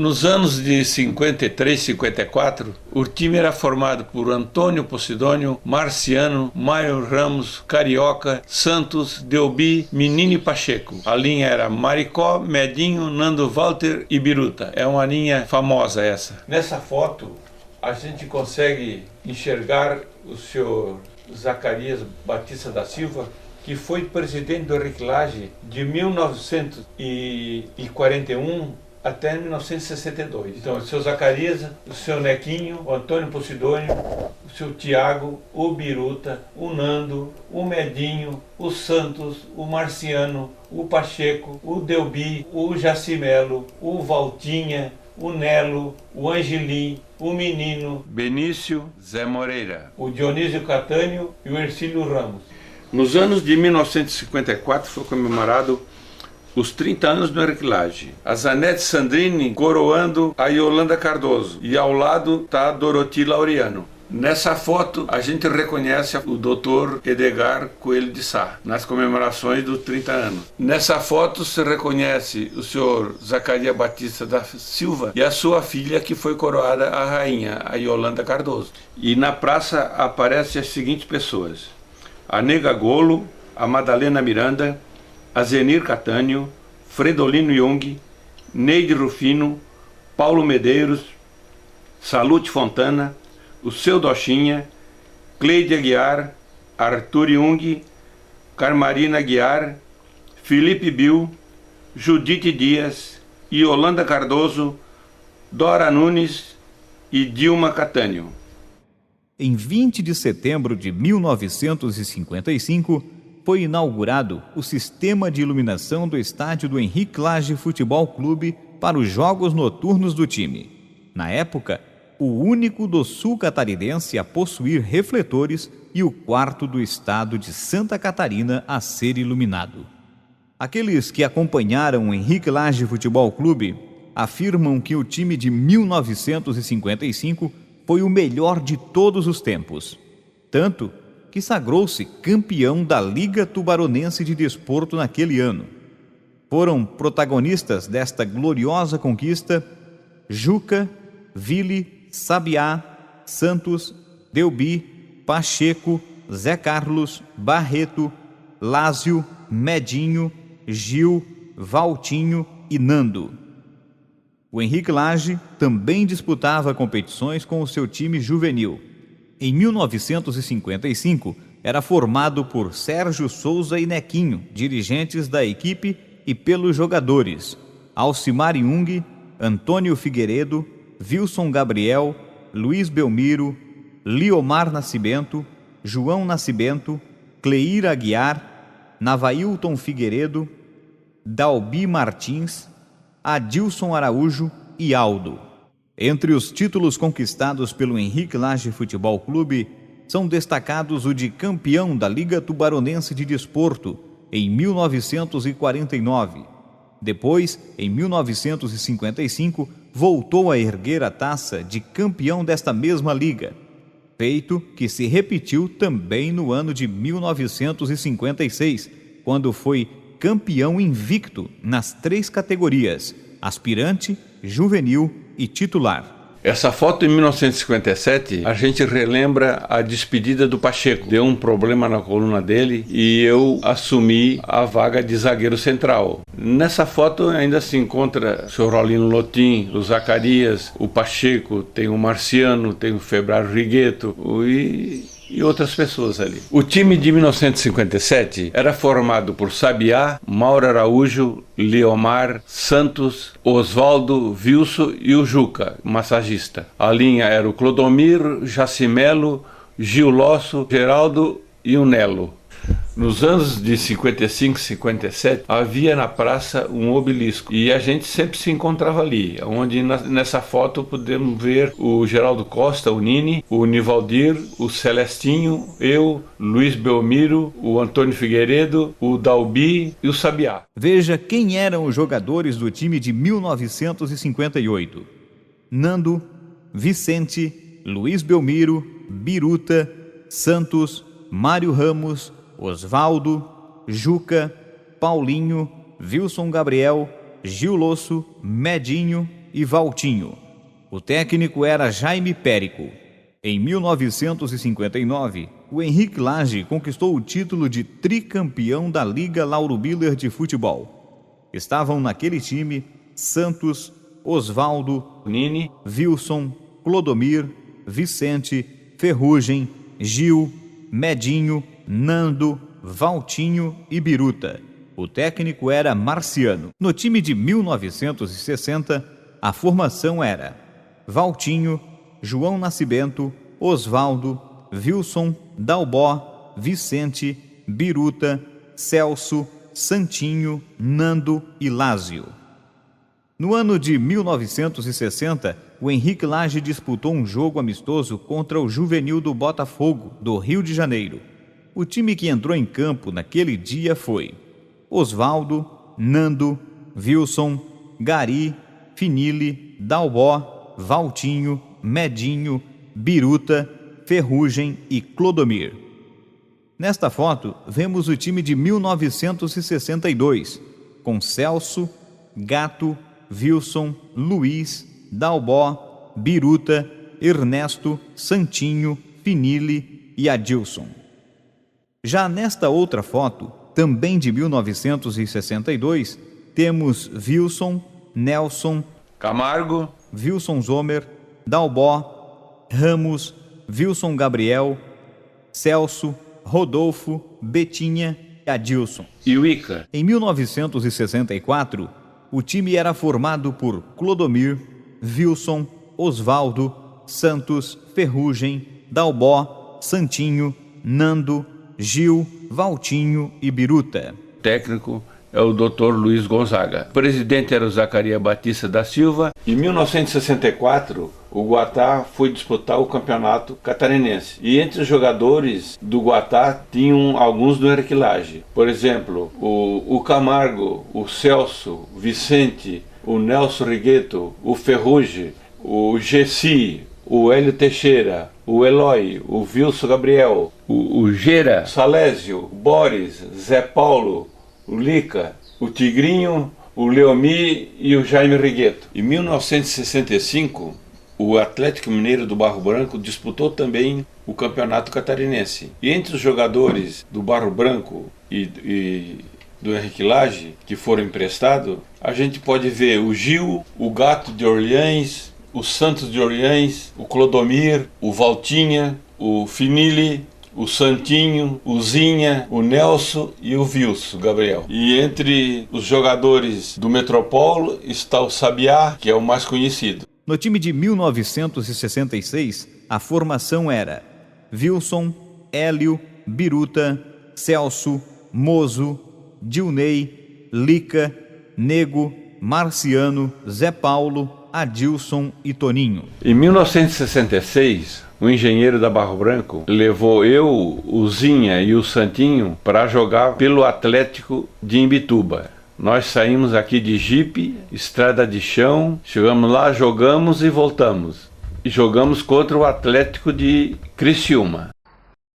Nos anos de 53, 54, o time era formado por Antônio Posidônio, Marciano, Mário Ramos, Carioca, Santos, Delbi, Menino e Pacheco. A linha era Maricó, Medinho, Nando Walter e Biruta. É uma linha famosa essa. Nessa foto, a gente consegue enxergar o senhor Zacarias Batista da Silva, que foi presidente do Henrique Lage de 1941 até 1962. Então, o seu Zacarias, o seu Nequinho, o Antônio Posidônio, o seu Tiago, o Biruta, o Nando, o Medinho, o Santos, o Marciano, o Pacheco, o Delbi, o Jacimelo, o Valtinha, o Nelo, o Angelim, o Menino, Benício, Zé Moreira, o Dionísio Catânio e o Ercílio Ramos. Nos anos de 1954 foi comemorado os 30 anos do Henrique Lage. A Zanete Sandrini coroando a Yolanda Cardoso e ao lado está a Doroti Laureano. Nessa foto a gente reconhece o Dr. Edgar Coelho de Sá, nas comemorações dos 30 anos. Nessa foto se reconhece o senhor Zacarias Batista da Silva e a sua filha, que foi coroada a rainha, a Yolanda Cardoso. E na praça aparecem as seguintes pessoas: a Nega Golo, a Madalena Miranda, a Zenir Catânio, Fredolino Jung, Neide Rufino, Paulo Medeiros, Salute Fontana, o seu Dochinha, Cleide Aguiar, Arthur Jung, Carmarina Aguiar, Felipe Bill, Judite Dias, Yolanda Cardoso, Dora Nunes e Dilma Catânio. Em 20 de setembro de 1955, foi inaugurado o sistema de iluminação do estádio do Henrique Lage Futebol Clube para os jogos noturnos do time. Na época, o único do sul catarinense a possuir refletores e o quarto do estado de Santa Catarina a ser iluminado. Aqueles que acompanharam o Henrique Lage Futebol Clube afirmam que o time de 1955 foi o melhor de todos os tempos, tanto que sagrou-se campeão da Liga Tubaronense de Desporto naquele ano. Foram protagonistas desta gloriosa conquista Juca, Vili, Sabiá, Santos, Delbi, Pacheco, Zé Carlos, Barreto, Lázio, Medinho, Gil, Valtinho e Nando. O Henrique Lage também disputava competições com o seu time juvenil. Em 1955, era formado por Sérgio Souza e Nequinho, dirigentes da equipe, e pelos jogadores Alcimar Jung, Antônio Figueiredo, Wilson Gabriel, Luiz Belmiro, Liomar Nascimento, João Nascimento, Cleir Aguiar, Navailton Figueiredo, Dalbi Martins, Adilson Araújo e Aldo. Entre os títulos conquistados pelo Henrique Lage Futebol Clube, são destacados o de campeão da Liga Tubaronense de Desporto, em 1949. Depois, em 1955, voltou a erguer a taça de campeão desta mesma liga, feito que se repetiu também no ano de 1956, quando foi campeão invicto nas 3 categorias: aspirante, juvenil e titular. Essa foto em 1957, a gente relembra a despedida do Pacheco. Deu um problema na coluna dele e eu assumi a vaga de zagueiro central. Nessa foto ainda se encontra o senhor Rolino Lotim, o Zacarias, o Pacheco, tem o Marciano, tem o Febrário Rigueto e outras pessoas ali. O time de 1957 era formado por Sabiá, Mauro Araújo, Leomar, Santos, Oswaldo, Wilson e o Juca, massagista. A linha era o Clodomiro, Jacimelo, Gil Losso, Geraldo e o Nelo. Nos anos de 55, 57, havia na praça um obelisco e a gente sempre se encontrava ali, onde nessa foto podemos ver o Geraldo Costa, o Nini, o Nivaldir, o Celestinho, eu, Luiz Belmiro, o Antônio Figueiredo, o Dalbi e o Sabiá. Veja quem eram os jogadores do time de 1958. Nando, Vicente, Luiz Belmiro, Biruta, Santos, Mário Ramos, Osvaldo, Juca, Paulinho, Wilson Gabriel, Gil Losso, Medinho, e Valtinho. O técnico era Jaime Périco. Em 1959, o Henrique Lage conquistou o título de tricampeão da Liga Lauro Miller de futebol. Estavam naquele time Santos, Osvaldo, Nini, Wilson, Clodomir, Vicente, Ferrugem, Gil, Medinho, Nando, Valtinho e Biruta. O técnico era Marciano. No time de 1960, a formação era Valtinho, João Nascimento, Osvaldo, Wilson, Dalbó, Vicente, Biruta, Celso, Santinho, Nando e Lázio. No ano de 1960, o Henrique Lage disputou um jogo amistoso contra o Juvenil do Botafogo, do Rio de Janeiro. O time que entrou em campo naquele dia foi Osvaldo, Nando, Wilson, Gari, Finile, Dalbó, Valtinho, Medinho, Biruta, Ferrugem e Clodomir. Nesta foto, vemos o time de 1962, com Celso, Gato, Wilson, Luiz, Dalbó, Biruta, Ernesto, Santinho, Finile e Adilson. Já nesta outra foto, também de 1962, temos Wilson, Nelson, Camargo, Wilson Zomer, Dalbó, Ramos, Wilson Gabriel, Celso, Rodolfo, Betinha e Adilson. e o Ica. Em 1964, o time era formado por Clodomir, Wilson, Osvaldo, Santos, Ferrugem, Dalbó, Santinho, Nando, Gil, Valtinho e Biruta. O técnico é o Dr. Luiz Gonzaga. O presidente era o Zacarias Batista da Silva. Em 1964, o Guatá foi disputar o campeonato catarinense. E entre os jogadores do Guatá tinham alguns do Henrique Lage. Por exemplo, o Camargo, o Celso, o Vicente, o Nelson Rigueto, o Ferrugem, o Gessi, o Hélio Teixeira, o Eloy, o Wilson Gabriel, o Gera, Salésio, o Boris, Zé Paulo, o Lica, o Tigrinho, o Leomi e o Jaime Rigueto. Em 1965, o Atlético Mineiro do Barro Branco disputou também o campeonato catarinense. E entre os jogadores do Barro Branco e do Henrique Lage, que foram emprestados, a gente pode ver o Gil, o Gato de Orleans, o Santos de Orleans, o Clodomir, o Valtinha, o Finile, o Santinho, o Zinha, o Nelson e o Wilson Gabriel. E entre os jogadores do Metropolo está o Sabiá, que é o mais conhecido. No time de 1966, a formação era Wilson, Hélio, Biruta, Celso, Mozo, Dilnei, Lica, Nego, Marciano, Zé Paulo, Adilson e Toninho. Em 1966, o engenheiro da Barro Branco levou eu, o Zinha e o Santinho para jogar pelo Atlético de Imbituba. Nós saímos aqui de jipe, estrada de chão, chegamos lá, jogamos e voltamos. E jogamos contra o Atlético de Criciúma.